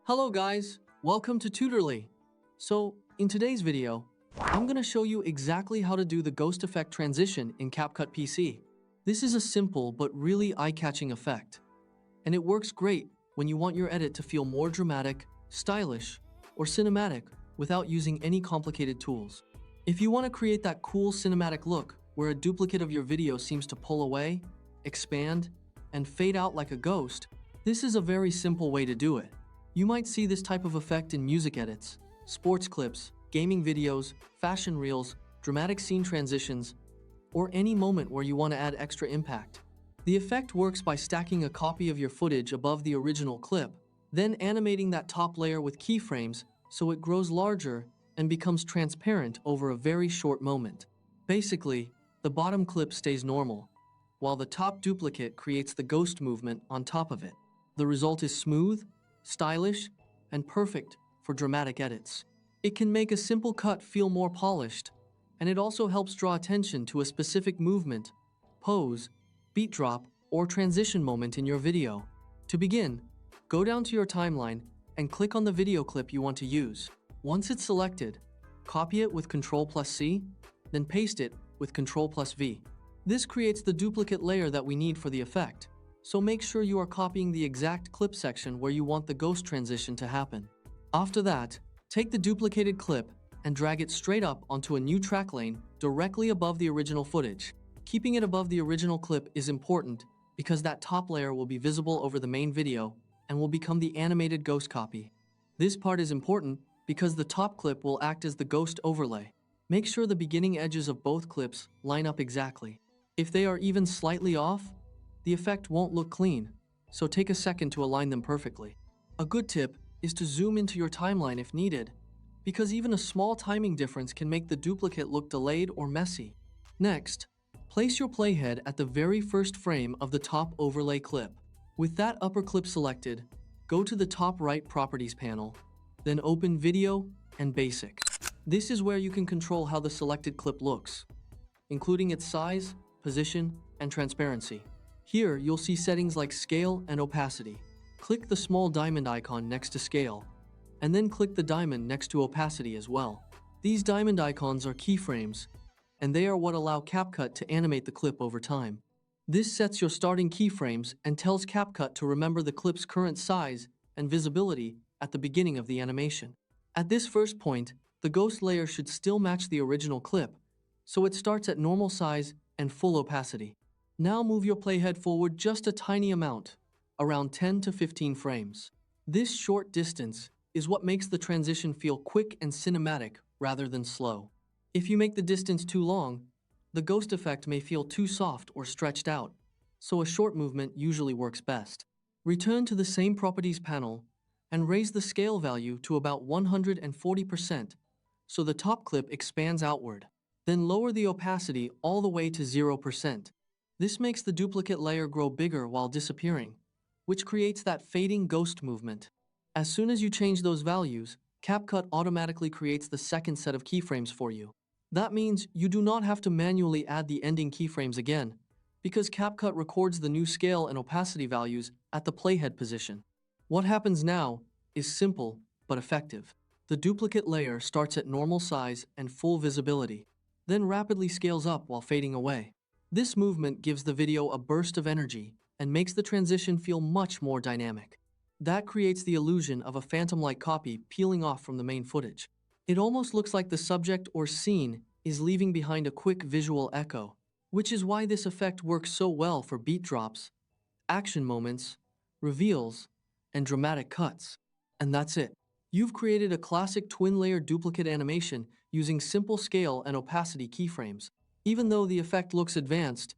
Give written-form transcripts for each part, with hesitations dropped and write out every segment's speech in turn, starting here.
Hello guys, welcome to Tutorly. So, in today's video, I'm going to show you exactly how to do the ghost effect transition in CapCut PC. This is a simple but really eye-catching effect, and it works great when you want your edit to feel more dramatic, stylish, or cinematic without using any complicated tools. If you want to create that cool cinematic look where a duplicate of your video seems to pull away, expand, and fade out like a ghost, this is a very simple way to do it. You might see this type of effect in music edits, sports clips, gaming videos, fashion reels, dramatic scene transitions, or any moment where you want to add extra impact. The effect works by stacking a copy of your footage above the original clip, then animating that top layer with keyframes so it grows larger and becomes transparent over a very short moment. Basically, the bottom clip stays normal, while the top duplicate creates the ghost movement on top of it. The result is smooth, stylish, and perfect for dramatic edits. It can make a simple cut feel more polished, and it also helps draw attention to a specific movement, pose, beat drop, or transition moment in your video. To begin, go down to your timeline and click on the video clip you want to use. Once it's selected, copy it with Ctrl+C, then paste it with Ctrl+V. This creates the duplicate layer that we need for the effect. So make sure you are copying the exact clip section where you want the ghost transition to happen. After that, take the duplicated clip and drag it straight up onto a new track lane directly above the original footage. Keeping it above the original clip is important because that top layer will be visible over the main video and will become the animated ghost copy. This part is important because the top clip will act as the ghost overlay. Make sure the beginning edges of both clips line up exactly. If they are even slightly off, the effect won't look clean, so take a second to align them perfectly. A good tip is to zoom into your timeline if needed, because even a small timing difference can make the duplicate look delayed or messy. Next, place your playhead at the very first frame of the top overlay clip. With that upper clip selected, go to the top right Properties panel, then open Video and Basic. This is where you can control how the selected clip looks, including its size, position, and transparency. Here, you'll see settings like scale and opacity. Click the small diamond icon next to scale, and then click the diamond next to opacity as well. These diamond icons are keyframes, and they are what allow CapCut to animate the clip over time. This sets your starting keyframes and tells CapCut to remember the clip's current size and visibility at the beginning of the animation. At this first point, the ghost layer should still match the original clip, so it starts at normal size and full opacity. Now move your playhead forward just a tiny amount, around 10 to 15 frames. This short distance is what makes the transition feel quick and cinematic rather than slow. If you make the distance too long, the ghost effect may feel too soft or stretched out, so a short movement usually works best. Return to the same Properties panel and raise the scale value to about 140% so the top clip expands outward. Then lower the opacity all the way to 0%. This makes the duplicate layer grow bigger while disappearing, which creates that fading ghost movement. As soon as you change those values, CapCut automatically creates the second set of keyframes for you. That means you do not have to manually add the ending keyframes again, because CapCut records the new scale and opacity values at the playhead position. What happens now is simple but effective. The duplicate layer starts at normal size and full visibility, then rapidly scales up while fading away. This movement gives the video a burst of energy and makes the transition feel much more dynamic. That creates the illusion of a phantom-like copy peeling off from the main footage. It almost looks like the subject or scene is leaving behind a quick visual echo, which is why this effect works so well for beat drops, action moments, reveals, and dramatic cuts. And that's it. You've created a classic twin-layer duplicate animation using simple scale and opacity keyframes. Even though the effect looks advanced,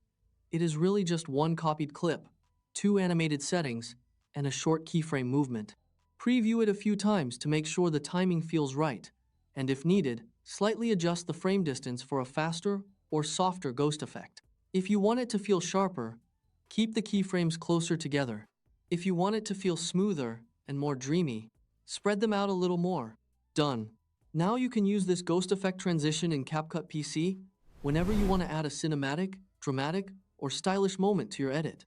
it is really just one copied clip, two animated settings, and a short keyframe movement. Preview it a few times to make sure the timing feels right, and if needed, slightly adjust the frame distance for a faster or softer ghost effect. If you want it to feel sharper, keep the keyframes closer together. If you want it to feel smoother and more dreamy, spread them out a little more. Done. Now you can use this ghost effect transition in CapCut PC whenever you want to add a cinematic, dramatic, or stylish moment to your edit.